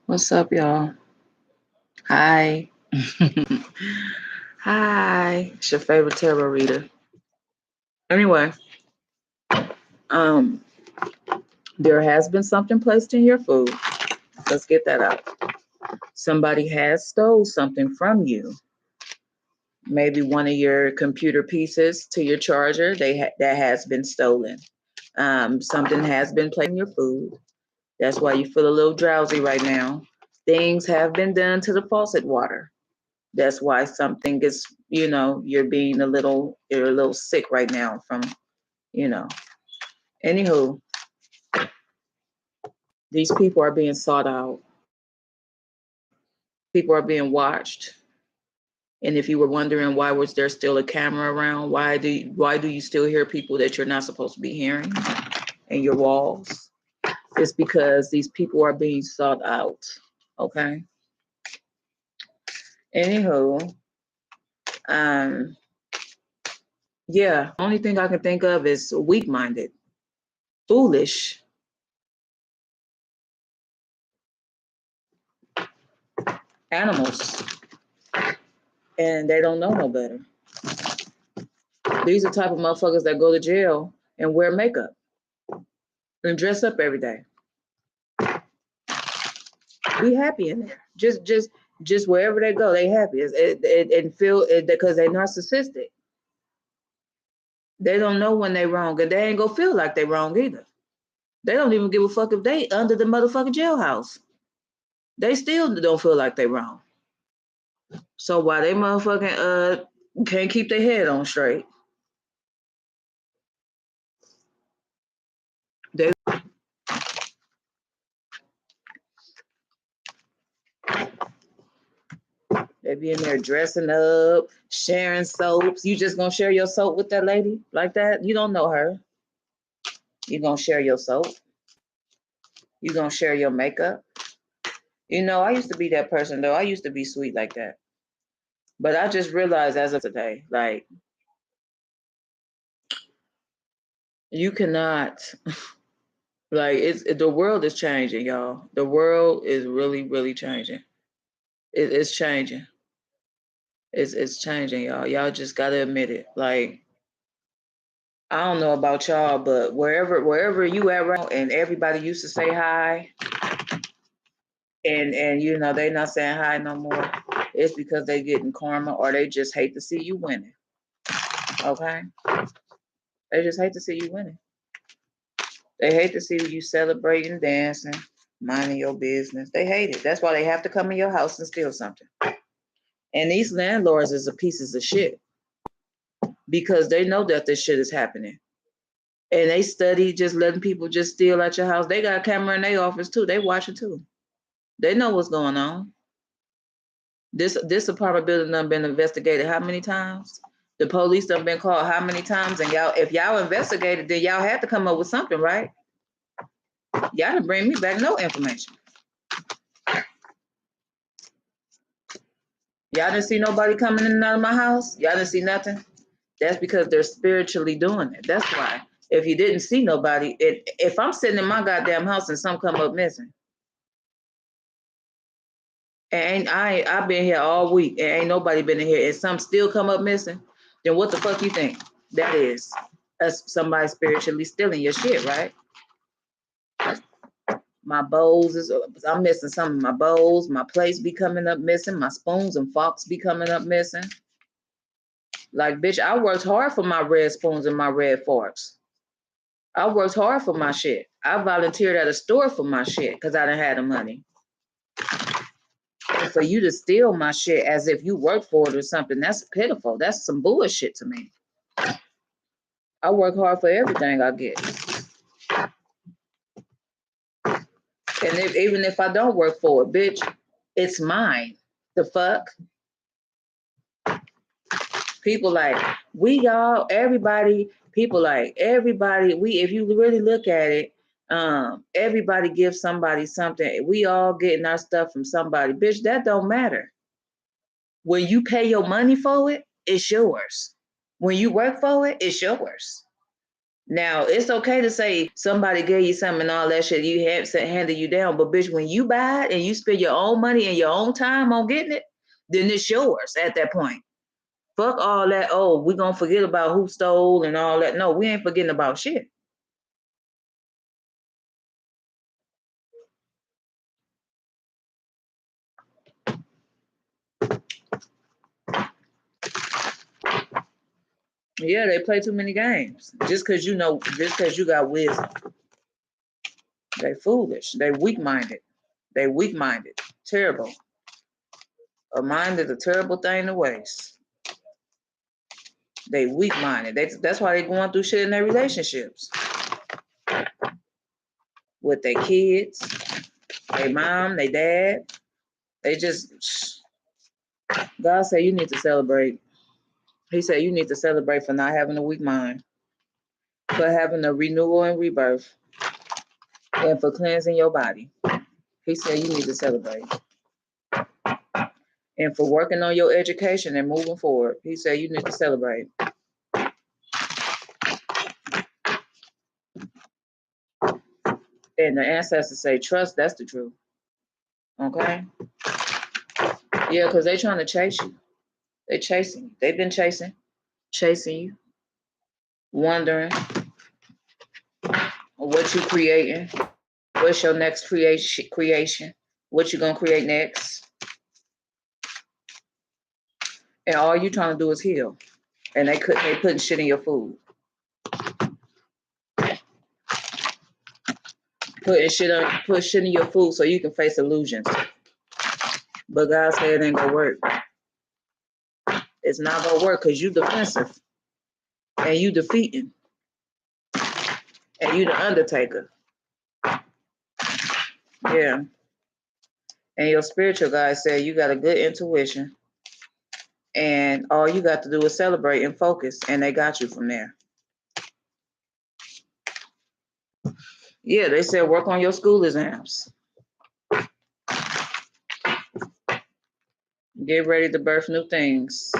What's up, y'all? Hi. Hi. It's your favorite tarot reader. Anyway, um, there has been something placed in your food. Let's get that out. Somebody has stole something from you. Maybe one of your computer pieces to your charger. That has been stolen. Something has been placed in your food. That's why you feel a little drowsy right now. Things have been done to the faucet water. That's why something is, you're a little sick right now from, you know. Anywho, these people are being sought out. People are being watched. And if you were wondering why was there still a camera around, why do you still hear people that you're not supposed to be hearing in your walls? It's because these people are being sought out. Okay. Anywho, um, yeah, only thing I can think of is weak-minded, foolish, animals, and they don't know no better. These are the type of motherfuckers that go to jail and wear makeup and dress up every day. Be happy in there. Just wherever they go, they happy. And feel it because they're narcissistic. They don't know when they wrong, and they ain't gonna feel like they wrong either. They don't even give a fuck if they under the motherfucking jailhouse. They still don't feel like they wrong. So why they motherfucking can't keep their head on straight? They They be in there dressing up, sharing soaps. You just gonna share your soap with that lady like that? You don't know her. You gonna share your soap? You gonna share your makeup? I used to be that person though. I used to be sweet like that. But I just realized as of today, like you cannot like the world is changing, y'all. The world is really, really changing. It's changing. It's changing, y'all. Y'all just gotta admit it. Like I don't know about y'all, but wherever you at right now, and everybody used to say hi, and they not saying hi no more. It's because they getting karma, or they just hate to see you winning. Okay, they just hate to see you winning. They hate to see you celebrating, dancing, minding your business. They hate it. That's why they have to come in your house and steal something. And these landlords is a pieces of shit because they know that this shit is happening. And they study just letting people just steal at your house. They got a camera in their office too. They watch it too. They know what's going on. This apartment building done been investigated how many times? The police done been called how many times? And y'all, if y'all investigated, then y'all had to come up with something, right? Y'all didn't bring me back no information. Y'all didn't see nobody coming in and out of my house? Y'all didn't see nothing? That's because they're spiritually doing it. That's why. If you didn't see nobody, if I'm sitting in my goddamn house and some come up missing, and I've been here all week and ain't nobody been in here and some still come up missing, then what the fuck you think that is? That's somebody spiritually stealing your shit, right? My bowls I'm missing some of my bowls. My plates be coming up missing. My spoons and forks be coming up missing. Like, bitch, I worked hard for my red spoons and my red forks. I worked hard for my shit. I volunteered at a store for my shit because I didn't have the money. And for you to steal my shit as if you worked for it or something, that's pitiful. That's some bullshit to me. I work hard for everything I get. And even if I don't work for it, bitch, it's mine. The fuck? People like, if you really look at it, everybody gives somebody something. We all getting our stuff from somebody. Bitch, that don't matter. When you pay your money for it, it's yours. When you work for it, it's yours. Now, it's okay to say somebody gave you something and all that shit, you have handed you down. But bitch, when you buy it and you spend your own money and your own time on getting it, then it's yours at that point. Fuck all that, oh, we gonna forget about who stole and all that. No, we ain't forgetting about shit. Yeah, they play too many games. Just cause you know, just cause you got wisdom. They foolish. They weak-minded. They weak-minded. Terrible. A mind is a terrible thing to waste. They weak-minded. That's why they going through shit in their relationships. With their kids, their mom, their dad. They just, God said you need to celebrate. He said you need to celebrate for not having a weak mind, for having a renewal and rebirth, and for cleansing your body. He said you need to celebrate. And for working on your education and moving forward. He said you need to celebrate. And the ancestors say, trust, that's the truth. Okay? Yeah, because they trying to chase you. They chasing you. They've been chasing you, wondering what you creating, what's your next creation, what you gonna create next. And all you trying to do is heal. And they putting shit in your food. Put shit in your food so you can face illusions. But God said it ain't gonna work. It's not gonna work because you defensive. And you defeating. And you the Undertaker. Yeah. And your spiritual guide said you got a good intuition. And all you got to do is celebrate and focus. And they got you from there. Yeah, they said work on your school exams. Get ready to birth new things.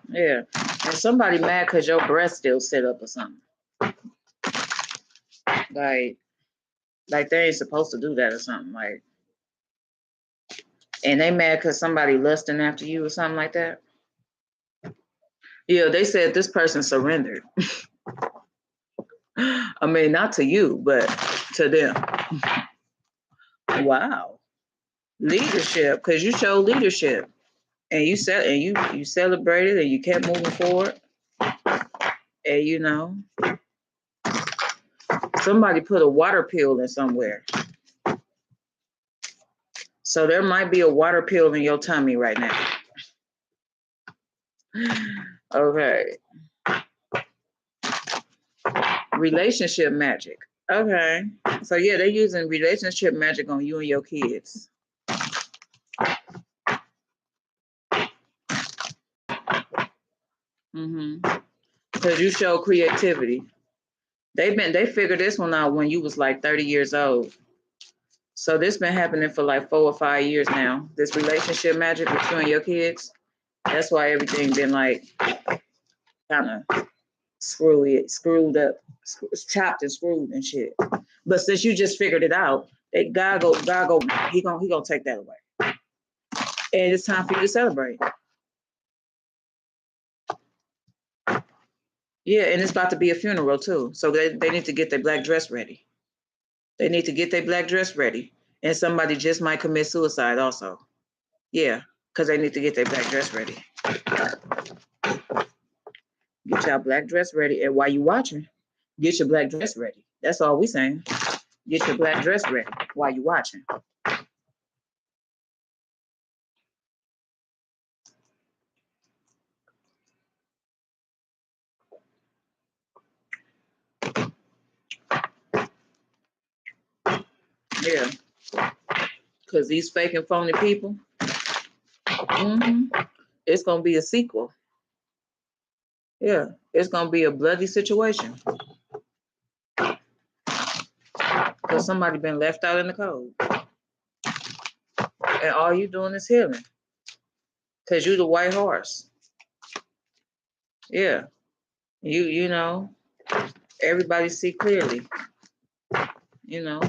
Yeah. And somebody mad because your breast still sit up or something. Like they ain't supposed to do that or something. Like, and they mad because somebody lusting after you or something like that. Yeah, they said this person surrendered. I mean, not to you, but to them. Wow. Leadership, because you showed leadership. And you said, and you celebrated and you kept moving forward. And you know, somebody put a water pill in somewhere. So there might be a water pill in your tummy right now. Okay. Relationship magic. Okay. So yeah, they're using relationship magic on you and your kids. Because you show creativity. They figured this one out when you was like 30 years old. So this been happening for like 4 or 5 years now. This relationship magic with you and your kids. That's why everything been like kind of screwed up, chopped and screwed and shit. But since you just figured it out, God go, he gonna take that away. And it's time for you to celebrate. Yeah, and it's about to be a funeral too. So they need to get their black dress ready. They need to get their black dress ready. And somebody just might commit suicide also. Yeah, because they need to get their black dress ready. Get your black dress ready. And while you watching, get your black dress ready. That's all we saying. Get your black dress ready while you watching. Yeah. Because these fake and phony people, it's going to be a sequel. Yeah. It's going to be a bloody situation. Because somebody been left out in the cold. And all you doing is healing. Cause you the white horse. Yeah. You know, everybody see clearly, you know.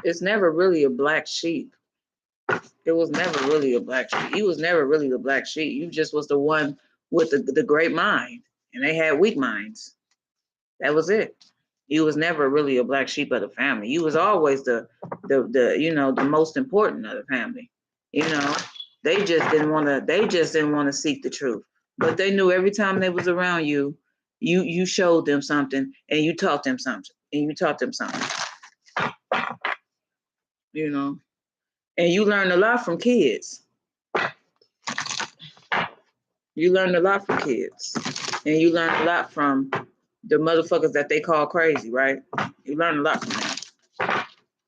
It's never really a black sheep. It was never really a black sheep. He was never really the black sheep. You just was the one with the great mind. And they had weak minds. That was it. You was never really a black sheep of the family. You was always the you know, the most important of the family. You know, they just didn't want to seek the truth. But they knew every time they was around you, you showed them something and you taught them something. And you taught them something, you know. And you learned a lot from kids. You learned a lot from kids. And you learned a lot from the motherfuckers that they call crazy, right? You learn a lot from them.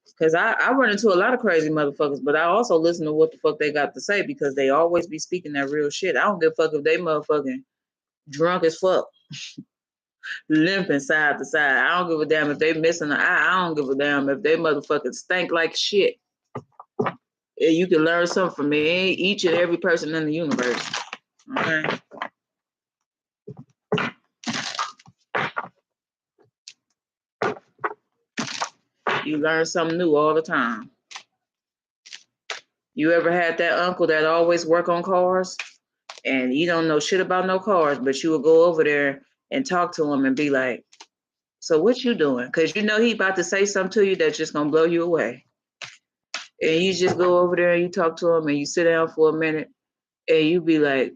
Because I run into a lot of crazy motherfuckers, but I also listen to what the fuck they got to say because they always be speaking that real shit. I don't give a fuck if they motherfucking drunk as fuck, limping side to side. I don't give a damn if they missing an eye. I don't give a damn if they motherfucking stink like shit. You can learn something from me, each and every person in the universe. Okay? You learn something new all the time. You ever had that uncle that always work on cars and you don't know shit about no cars, but you will go over there and talk to him and be like, so what you doing? Because you know he about to say something to you that's just going to blow you away. And you just go over there and you talk to him and you sit down for a minute and you be like,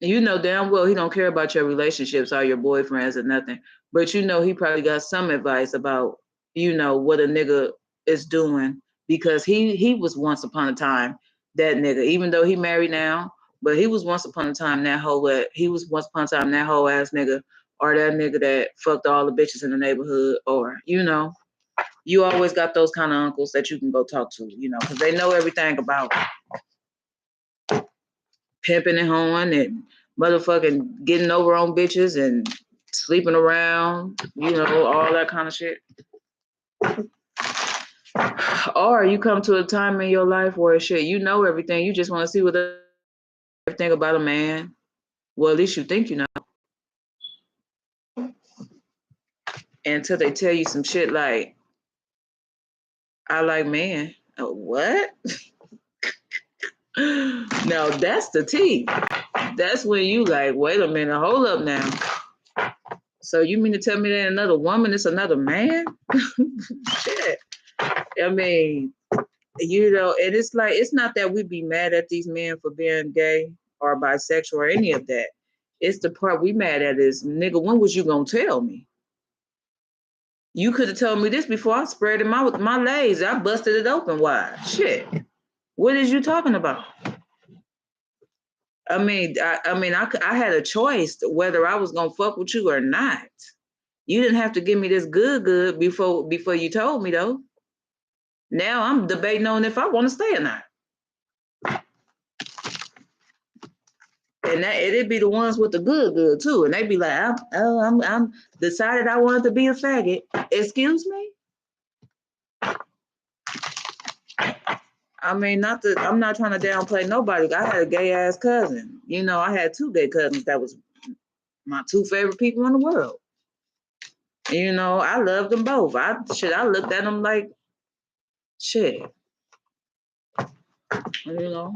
you know damn well he don't care about your relationships or your boyfriends or nothing, but you know he probably got some advice about, you know, what a nigga is doing because he was once upon a time that nigga, even though he married now, but he was once upon a time that whole ass nigga or that nigga that fucked all the bitches in the neighborhood, or you know, you always got those kind of uncles that you can go talk to, you know, because they know everything about pimping and hoeing and motherfucking getting over on bitches and sleeping around, you know, all that kind of shit. Or you come to a time in your life where shit, you know everything. You just want to see what everything about a man. Well, at least you think you know. Until they tell you some shit like, I like men. Oh, what? Now that's the tea. That's when you like, wait a minute, hold up now. So you mean to tell me that another woman is another man? Shit. I mean, you know, and it's like, it's not that we be mad at these men for being gay or bisexual or any of that. It's the part we mad at is, nigga, when was you gonna tell me? You could have told me this before I spread it my legs. I busted it open wide. Shit. What is you talking about? I mean, I had a choice whether I was gonna fuck with you or not. You didn't have to give me this good before you told me though. Now I'm debating on if I want to stay or not. And that it'd be the ones with the good too, and they'd be like, I'm decided I wanted to be a faggot. Excuse me. I mean, I'm not trying to downplay nobody. I had a gay ass cousin. You know, I had two gay cousins that was my two favorite people in the world. You know, I loved them both. I looked at them like shit. You know,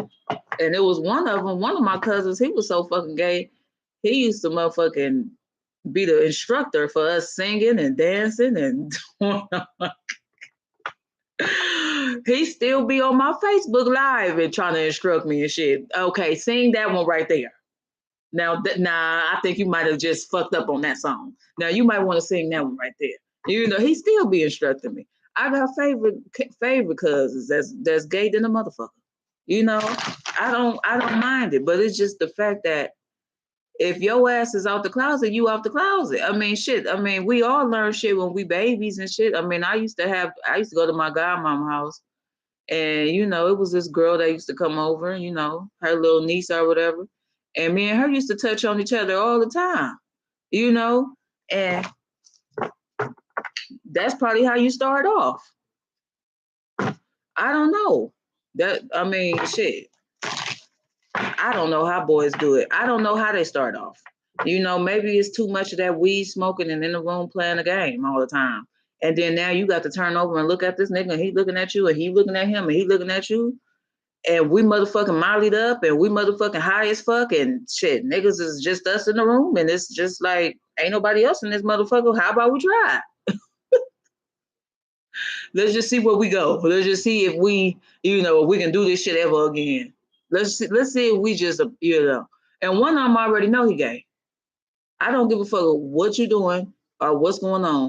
and it was one of my cousins. He was so fucking gay. He used to motherfucking be the instructor for us singing and dancing and he still be on my Facebook Live and trying to instruct me and shit. Okay, sing that one right there. Now, I think you might have just fucked up on that song. Now you might want to sing that one right there. You know, he still be instructing me. I got favorite cousins that's gay than a motherfucker. You know, I don't mind it, but it's just the fact that if your ass is out the closet, you out the closet. I mean, shit. I mean, we all learn shit when we babies and shit. I mean, I used to go to my godmom house, and you know, it was this girl that used to come over, you know, her little niece or whatever, and me and her used to touch on each other all the time, you know, and that's probably how you start off. I don't know. Shit. I don't know how boys do it. I don't know how they start off. Maybe it's too much of that weed smoking and in the room playing a game all the time. And then now you got to turn over and look at this nigga and he looking at you and he looking at him and he looking at you. And we motherfucking mollied up and we motherfucking high as fuck and shit. Niggas is just us in the room and it's just like ain't nobody else in this motherfucker. How about we try? Let's just see where we go. Let's just see if we, if we can do this shit ever again. Let's see if we just, And one of them already know he gay. I don't give a fuck what you doing or what's going on.